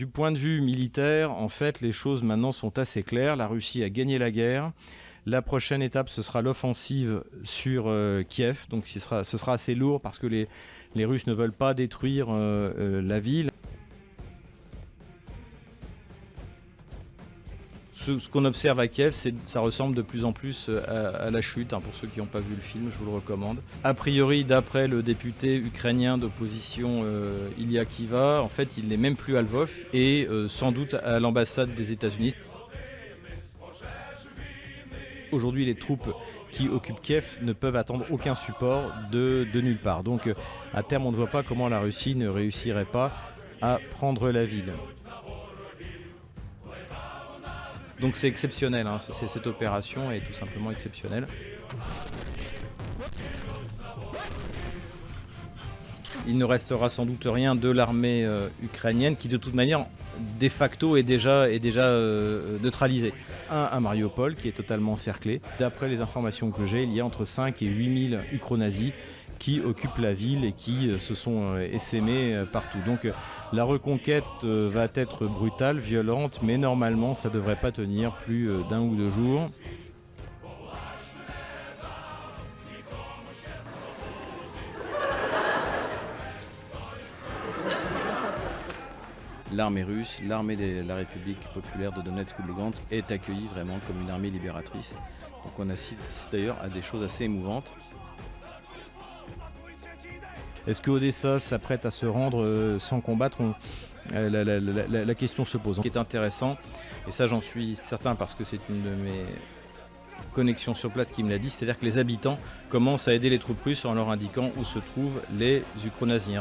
Du point de vue militaire, en fait, les choses maintenant sont assez claires. La Russie a gagné la guerre. La prochaine étape, ce sera l'offensive sur Kiev. Donc ce sera assez lourd parce que les Russes ne veulent pas détruire la ville. Ce qu'on observe à Kiev, ça ressemble de plus en plus à la chute. Pour ceux qui n'ont pas vu le film, je vous le recommande. A priori, d'après le député ukrainien d'opposition Ilya Kiva, en fait, il n'est même plus à Lvov et sans doute à l'ambassade des États-Unis. Aujourd'hui, les troupes qui occupent Kiev ne peuvent attendre aucun support de nulle part. Donc, à terme, on ne voit pas comment la Russie ne réussirait pas à prendre la ville. Donc c'est exceptionnel, cette opération est tout simplement exceptionnelle. Il ne restera sans doute rien de l'armée ukrainienne qui de toute manière de facto est déjà neutralisée. Un Mariupol qui est totalement encerclé. D'après les informations que j'ai, il y a entre 5 et 8 000 ukronazis qui occupent la ville et qui se sont essaimés partout. Donc la reconquête va être brutale, violente, mais normalement ça ne devrait pas tenir plus d'un ou deux jours. L'armée russe, l'armée de la République populaire de Donetsk ou de Lugansk est accueillie vraiment comme une armée libératrice. Donc on assiste d'ailleurs à des choses assez émouvantes. Est-ce que Odessa s'apprête à se rendre sans combattre? La question se pose. Ce qui est intéressant, et ça j'en suis certain parce que c'est une de mes connexions sur place qui me l'a dit, c'est-à-dire que les habitants commencent à aider les troupes russes en leur indiquant où se trouvent les ukronazis.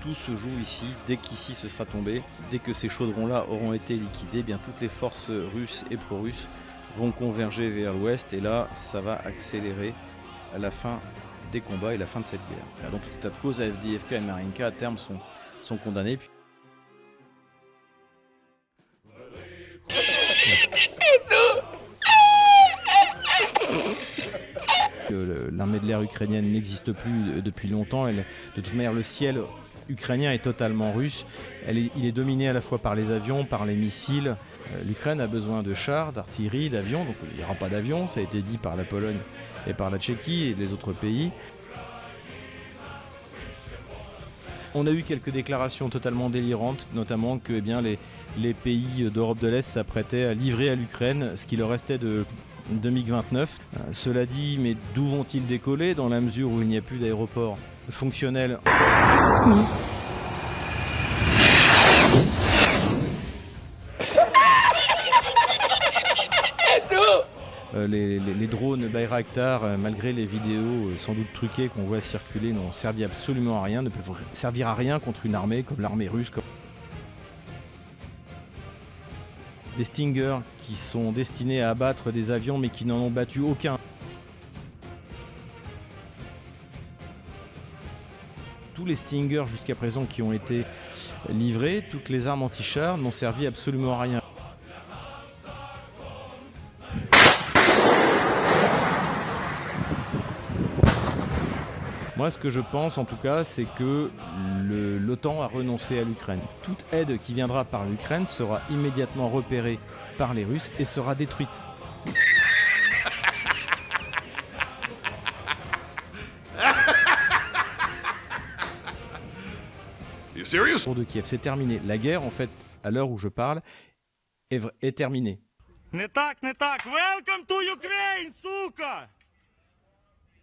Tout se joue ici, dès qu'ici ce sera tombé, dès que ces chaudrons-là auront été liquidés, bien toutes les forces russes et pro-russes vont converger vers l'ouest et là ça va accélérer à la fin des combats et la fin de cette guerre. Dans tout état de cause, Avdiivka et Marinka à terme sont condamnés. L'armée de l'air ukrainienne n'existe plus depuis longtemps. De toute manière, le ciel ukrainien est totalement russe. Il est dominé à la fois par les avions, par les missiles. L'Ukraine a besoin de chars, d'artillerie, d'avions. Donc il n'y aura pas d'avions, ça a été dit par la Pologne et par la Tchéquie et les autres pays. On a eu quelques déclarations totalement délirantes, notamment que les pays d'Europe de l'Est s'apprêtaient à livrer à l'Ukraine ce qui leur restait de MiG-29. Cela dit, mais d'où vont-ils décoller dans la mesure où il n'y a plus d'aéroport fonctionnel? Les drones Bayraktar, malgré les vidéos sans doute truquées qu'on voit circuler, n'ont servi absolument à rien, ne peuvent servir à rien contre une armée comme l'armée russe. Des Stinger qui sont destinés à abattre des avions mais qui n'en ont battu aucun. Tous les Stinger jusqu'à présent qui ont été livrés, toutes les armes anti-chars n'ont servi absolument à rien. Moi, ce que je pense, en tout cas, c'est que l'OTAN a renoncé à l'Ukraine. Toute aide qui viendra par l'Ukraine sera immédiatement repérée par les Russes et sera détruite. You serious? Pour de Kiev, c'est terminé. La guerre, en fait, à l'heure où je parle, est terminée. Не так, не так. Welcome to Ukraine, сука!